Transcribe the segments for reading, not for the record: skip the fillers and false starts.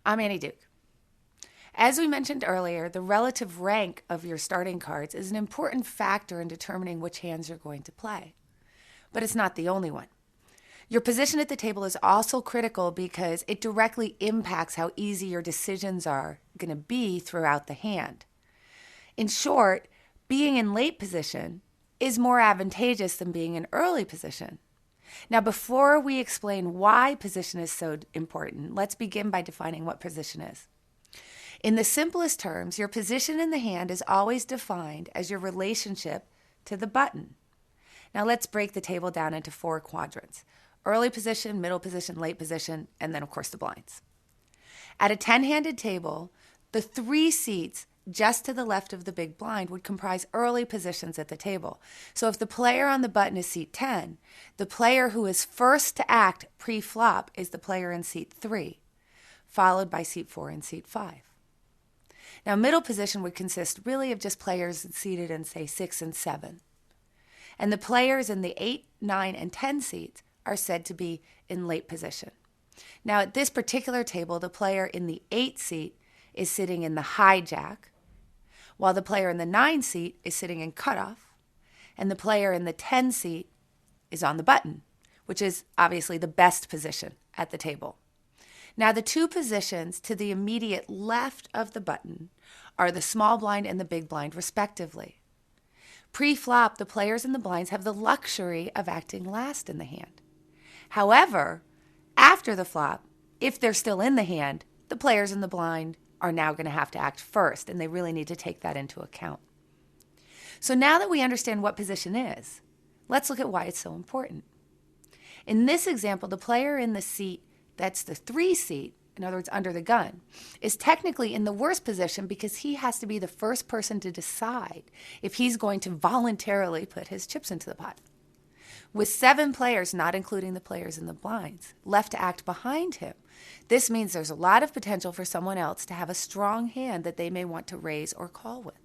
I'm Annie Duke. As we mentioned earlier, the relative rank of your starting cards is an important factor in determining which hands you're going to play. But it's not the only one. Your position at the table is also critical because it directly impacts how easy your decisions are going to be throughout the hand. In short, being in late position is more advantageous than being in early position. Now, before we explain why position is so important, let's begin by defining what position is. In the simplest terms, your position in the hand is always defined as your relationship to the button. Now, let's break the table down into 4 quadrants: early position, middle position, late position, and then, of course, the blinds. At a 10-handed table, the 3 seats just to the left of the big blind would comprise early positions at the table. So if the player on the button is seat 10, the player who is first to act pre-flop is the player in seat 3, followed by seat 4 and seat 5. Now, middle position would consist really of just players seated in, say, 6 and 7. And the players in the 8, 9, and 10 seats are said to be in late position. Now, at this particular table, the player in the 8 seat is sitting in the hijack, while the player in the 9 seat is sitting in cutoff, and the player in the 10 seat is on the button, which is obviously the best position at the table. Now, the 2 positions to the immediate left of the button are the small blind and the big blind, respectively. Pre-flop, the players in the blinds have the luxury of acting last in the hand. However, after the flop, if they're still in the hand, the players in the blind are now going to have to act first, and they really need to take that into account. So now that we understand what position is, let's look at why it's so important. In this example, the player in the seat that's the 3 seat, in other words, under the gun, is technically in the worst position because he has to be the first person to decide if he's going to voluntarily put his chips into the pot. With 7 players, not including the players in the blinds, left to act behind him, this means there's a lot of potential for someone else to have a strong hand that they may want to raise or call with.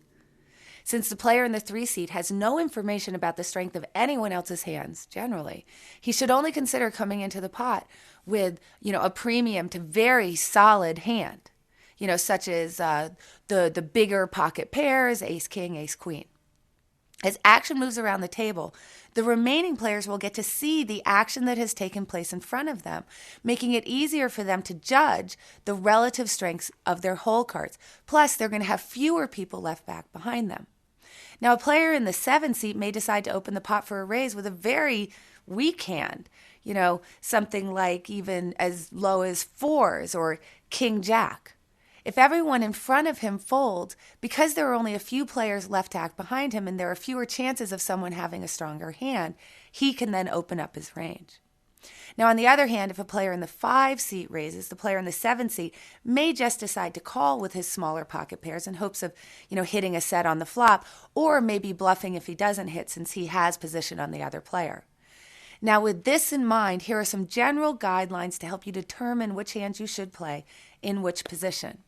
Since the player in the 3 seat has no information about the strength of anyone else's hands, generally, he should only consider coming into the pot with, a premium to very solid hand, such as the bigger pocket pairs, ace, king, ace, queen. As action moves around the table, the remaining players will get to see the action that has taken place in front of them, making it easier for them to judge the relative strengths of their hole cards. Plus, they're going to have fewer people left back behind them. Now, a player in the 7 seat may decide to open the pot for a raise with a very weak hand, something like even as low as 4s or king jack. If everyone in front of him folds, because there are only a few players left to act behind him and there are fewer chances of someone having a stronger hand, he can then open up his range. Now, on the other hand, if a player in the 5 seat raises, the player in the 7 seat may just decide to call with his smaller pocket pairs in hopes of, hitting a set on the flop, or maybe bluffing if he doesn't hit since he has position on the other player. Now, with this in mind, here are some general guidelines to help you determine which hands you should play in which position.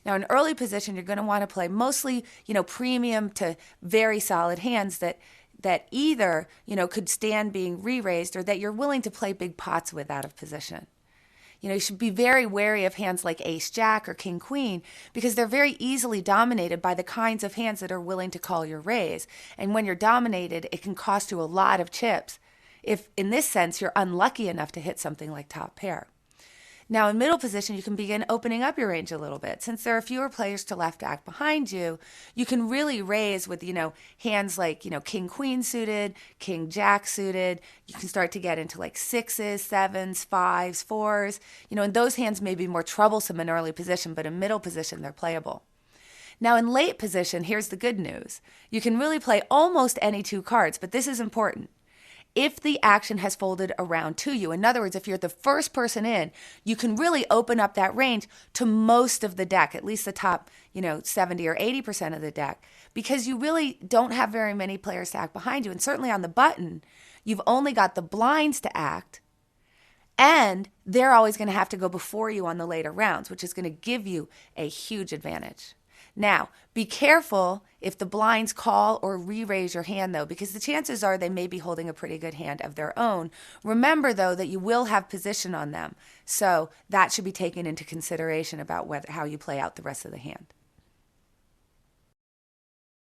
Now, in early position, you're going to want to play mostly, premium to very solid hands that either, could stand being re-raised or that you're willing to play big pots with out of position. You should be very wary of hands like ace-jack or king-queen because they're very easily dominated by the kinds of hands that are willing to call your raise. And when you're dominated, it can cost you a lot of chips if, in this sense, you're unlucky enough to hit something like top pair. Now, in middle position, you can begin opening up your range a little bit. Since there are fewer players to left act behind you, you can really raise with, hands like, king-queen suited, king-jack suited. You can start to get into like 6s, 7s, 5s, 4s. And those hands may be more troublesome in early position, but in middle position, they're playable. Now, in late position, here's the good news. You can really play almost any 2 cards, but this is important. If the action has folded around to you, in other words, if you're the first person in, you can really open up that range to most of the deck, at least the top, 70 or 80% of the deck, because you really don't have very many players to act behind you. And certainly on the button, you've only got the blinds to act, and they're always going to have to go before you on the later rounds, which is going to give you a huge advantage. Now, be careful if the blinds call or re-raise your hand, though, because the chances are they may be holding a pretty good hand of their own. Remember, though, that you will have position on them, so that should be taken into consideration about how you play out the rest of the hand.